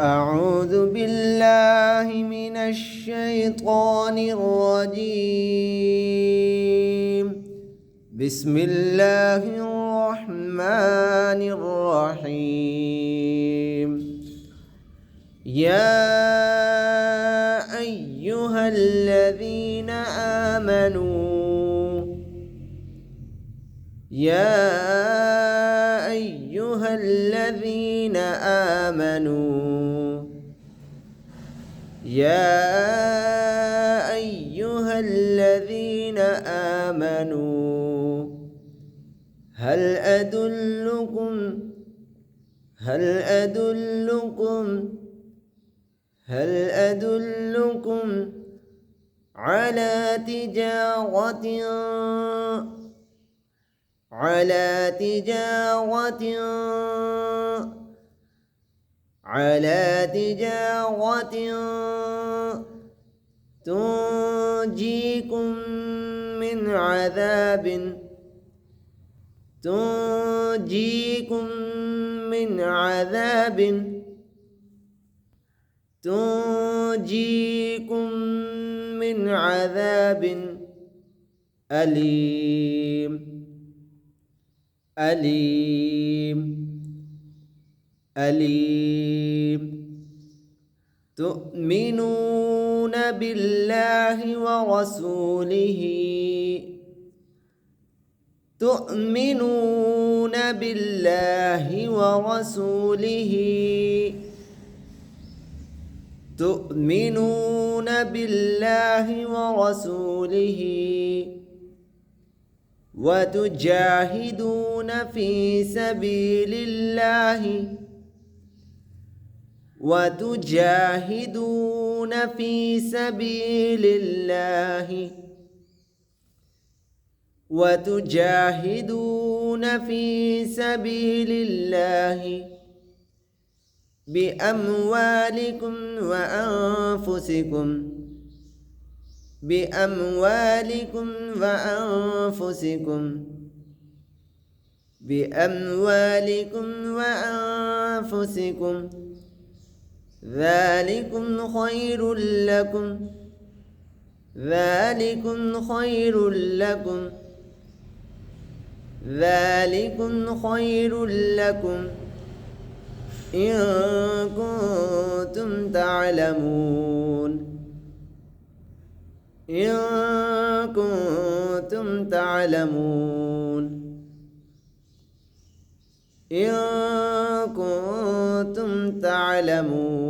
أعوذ بالله من الشيطان الرجيم. بسم الله الرحمن الرحيم. يا أيها الذين آمنوا هل أدلكم على تجارة تنجيكم من عذاب أليم. تؤمنون بالله ورسوله وتجاهدون في سبيل الله بأموالكم وأنفسكم ذلكم خير لكم إن كنتم تعلمون.